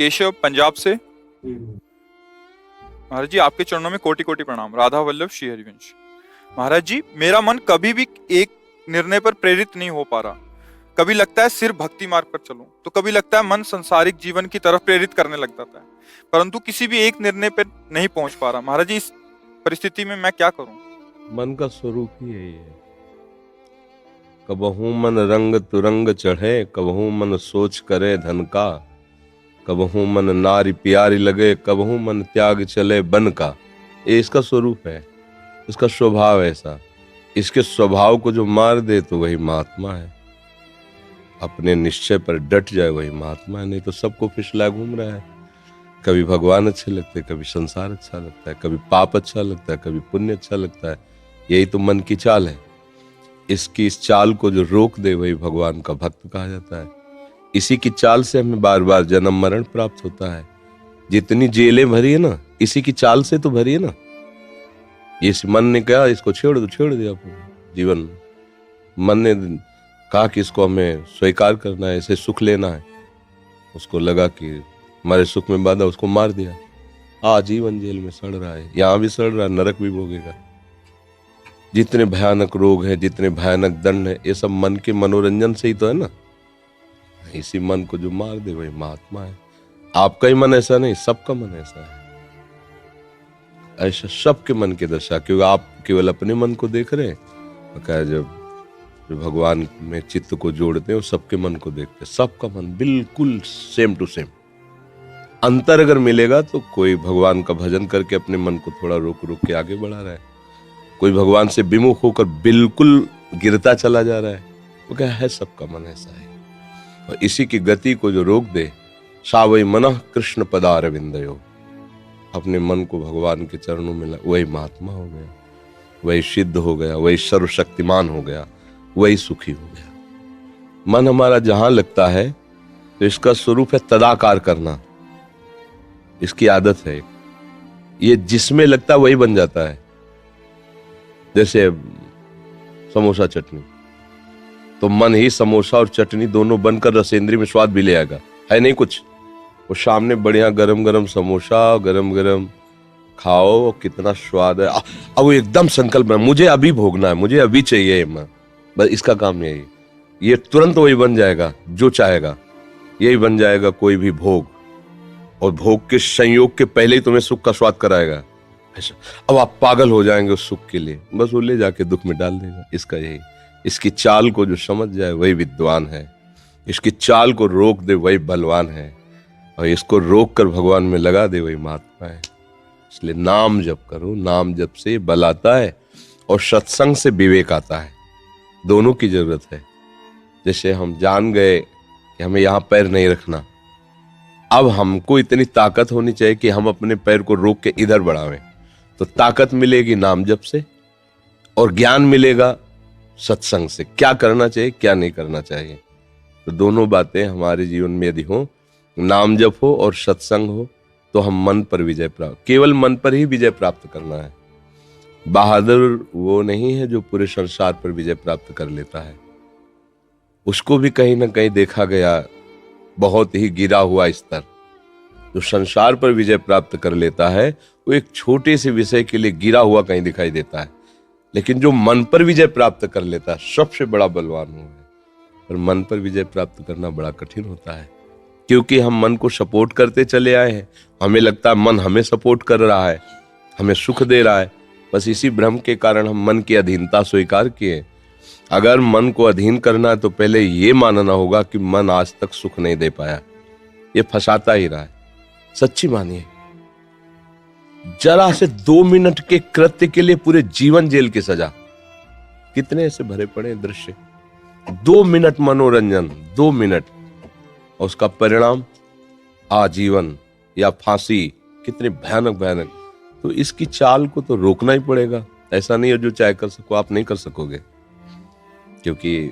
केशव पंजाब से। महाराज जी आपके चरणों में कोटि कोटि प्रणाम। राधा वल्लभ श्री हरिवंश। महाराज जी मेरा मन कभी भी एक निर्णय पर प्रेरित नहीं हो पा रहा। कभी लगता है सिर्फ भक्ति मार्ग पर चलूं, तो कभी लगता है मन संसारिक जीवन की तरफ प्रेरित करने लग जाता है, परंतु किसी भी एक निर्णय पर नहीं पहुंच पा रहा। महाराज जी इस परिस्थिति में मैं क्या करूं? मन का स्वरूप ही यही है। कबहू मन रंग तुरंग चढ़े, कबहू मन सोच करे धन का, कबहू मन नारी प्यारी लगे, कबहू मन त्याग चले बन का। ये इसका स्वरूप है, इसका स्वभाव ऐसा। इसके स्वभाव को जो मार दे तो वही महात्मा है। अपने निश्चय पर डट जाए वही महात्मा है, नहीं तो सबको फिसला घूम रहा है। कभी भगवान अच्छे लगते हैं, कभी संसार अच्छा लगता है, कभी पाप अच्छा लगता है, कभी पुण्य अच्छा लगता है। यही तो मन की चाल है। इसकी इस चाल को जो रोक दे वही भगवान का भक्त कहा जाता है। इसी की चाल से हमें बार बार जन्म मरण प्राप्त होता है। जितनी जेलें भरी है ना, इसी की चाल से तो भरी है ना। इस मन ने कहा इसको छेड़ दो, छेड़ दिया जीवन में। मन ने कहा कि इसको हमें स्वीकार करना है, इसे सुख लेना है। उसको लगा कि हमारे सुख में बाधा, उसको मार दिया। आजीवन जेल में सड़ रहा है, यहाँ भी सड़ रहा है, नरक भी भोगेगा। जितने भयानक रोग हैं, जितने भयानक दंड है, ये सब मन के मनोरंजन से ही तो है ना। इसी मन को जो मार दे वही महात्मा है। आपका ही मन ऐसा नहीं, सबका मन ऐसा है। ऐसा सबके मन की दशा, क्योंकि आप केवल अपने मन को देख रहे हैं। क्या जब भगवान में चित्त को जोड़ते हैं और सबके मन को देखते हैं, सबका मन बिल्कुल सेम टू सेम। अंतर अगर मिलेगा तो कोई भगवान का भजन करके अपने मन को थोड़ा रोक रोक के आगे बढ़ा रहा है, कोई भगवान से विमुख होकर बिल्कुल गिरता चला जा रहा है। वो क्या है, सबका मन ऐसा है। और इसी की गति को जो रोक दे, सा वही मनः कृष्ण पदारविंदयो, अपने मन को भगवान के चरणों में वही महात्मा हो गया, वही सिद्ध हो गया, वही सर्वशक्तिमान हो गया, वही सुखी हो गया। मन हमारा जहां लगता है तो इसका स्वरूप है तदाकार करना। इसकी आदत है, ये जिसमें लगता है वही बन जाता है। जैसे समोसा चटनी, तो मन ही समोसा और चटनी दोनों बनकर रसेंद्री में स्वाद भी ले आएगा, है नहीं कुछ। वो सामने बढ़िया गरम गरम समोसा, गरम गरम खाओ, कितना स्वाद है। अब वो एकदम संकल्प है, मुझे अभी भोगना है, मुझे अभी चाहिए। मैं बस इसका काम यही, ये तुरंत वही बन जाएगा जो चाहेगा, यही बन जाएगा कोई भी भोग। और भोग के संयोग के पहले ही तुम्हें सुख का स्वाद कराएगा। ऐसा अब आप पागल हो जाएंगे उस सुख के लिए, बस वो ले जाके दुख में डाल देगा। इसका यही, इसकी चाल को जो समझ जाए वही विद्वान है, इसकी चाल को रोक दे वही बलवान है, और इसको रोक कर भगवान में लगा दे वही महात्मा है। इसलिए नाम जप करो, नाम जप से बल आता है और सत्संग से विवेक आता है। दोनों की जरूरत है। जैसे हम जान गए कि हमें यहाँ पैर नहीं रखना, अब हमको इतनी ताकत होनी चाहिए कि हम अपने पैर को रोक के इधर बढ़ावें। तो ताकत मिलेगी नाम जप से, और ज्ञान मिलेगा सत्संग से। क्या करना चाहिए, क्या नहीं करना चाहिए। तो दोनों बातें हमारे जीवन में यदि हो, नाम जप हो और सत्संग हो, तो हम मन पर विजय प्राप्त, केवल मन पर ही विजय प्राप्त करना है। बहादुर वो नहीं है जो पूरे संसार पर विजय प्राप्त कर लेता है। उसको भी कहीं ना कहीं देखा गया बहुत ही गिरा हुआ स्तर। जो संसार पर विजय प्राप्त कर लेता है वो एक छोटे से विषय के लिए गिरा हुआ कहीं दिखाई देता है, लेकिन जो मन पर विजय प्राप्त कर लेता है सबसे बड़ा बलवान वो है। पर मन पर विजय प्राप्त करना बड़ा कठिन होता है, क्योंकि हम मन को सपोर्ट करते चले आए हैं। हमें लगता है मन हमें सपोर्ट कर रहा है, हमें सुख दे रहा है। बस इसी भ्रम के कारण हम मन की अधीनता स्वीकार किए। अगर मन को अधीन करना है तो पहले ये मानना होगा कि मन आज तक सुख नहीं दे पाया, ये फंसाता ही रहा है। सच्ची मानिए, जरा से 2 मिनट के कृत्य के लिए पूरे जीवन जेल की सजा। कितने ऐसे भरे पड़े दृश्य, 2 मिनट मनोरंजन, 2 मिनट, और उसका परिणाम आजीवन या फांसी। कितने भयानक भयानक। तो इसकी चाल को तो रोकना ही पड़ेगा। ऐसा नहीं है जो चाहे कर सको, आप नहीं कर सकोगे, क्योंकि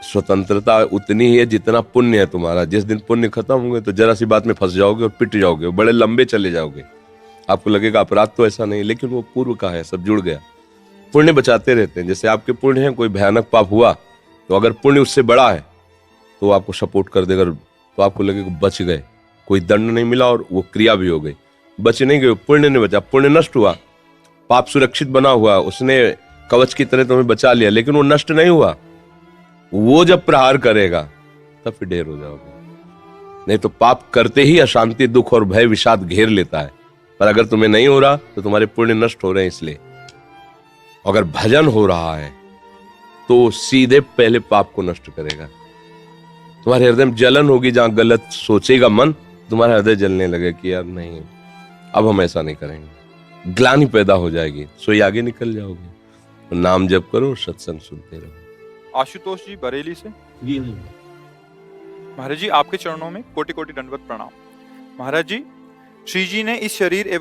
स्वतंत्रता उतनी ही है जितना पुण्य है तुम्हारा। जिस दिन पुण्य खत्म होंगे तो जरा सी बात में फंस जाओगे और पिट जाओगे, बड़े लंबे चले जाओगे। आपको लगेगा अपराध तो ऐसा नहीं, लेकिन वो पूर्व का है, सब जुड़ गया। पुण्य बचाते रहते हैं। जैसे आपके पुण्य हैं, कोई भयानक पाप हुआ तो अगर पुण्य उससे बड़ा है तो आपको सपोर्ट कर देगा, तो आपको लगेगा बच गए। कोई दंड नहीं मिला और वो क्रिया भी हो गई, बच नहीं गए, पुण्य नहीं बचा, पुण्य नष्ट हुआ, पाप सुरक्षित बना हुआ, उसने कवच की तरह तुम्हें बचा लिया, लेकिन वो नष्ट नहीं हुआ। वो जब प्रहार करेगा तब फिर ढेर हो जाओगे। नहीं तो पाप करते ही अशांति, दुख और भय विषाद घेर लेता है, पर अगर तुम्हें नहीं हो रहा तो तुम्हारे पुण्य नष्ट हो रहे हैं। इसलिए अगर भजन हो रहा है तो सीधे पहले पाप को नष्ट करेगा। तुम्हारे हृदय में जलन होगी, जहां गलत सोचेगा मन, तुम्हारा हृदय जलने लगे कि यार नहीं, अब हम ऐसा नहीं करेंगे, ग्लानि पैदा हो जाएगी, सोई आगे निकल जाओगे। तो नाम जप करो, सत्संग सुनते रहो। आशुतोष जी बरेली से। महाराज जी आपके चरणों में कोटि कोटि दंडवत प्रणाम। महाराज जी, श्री जी ने इस शरीर एवं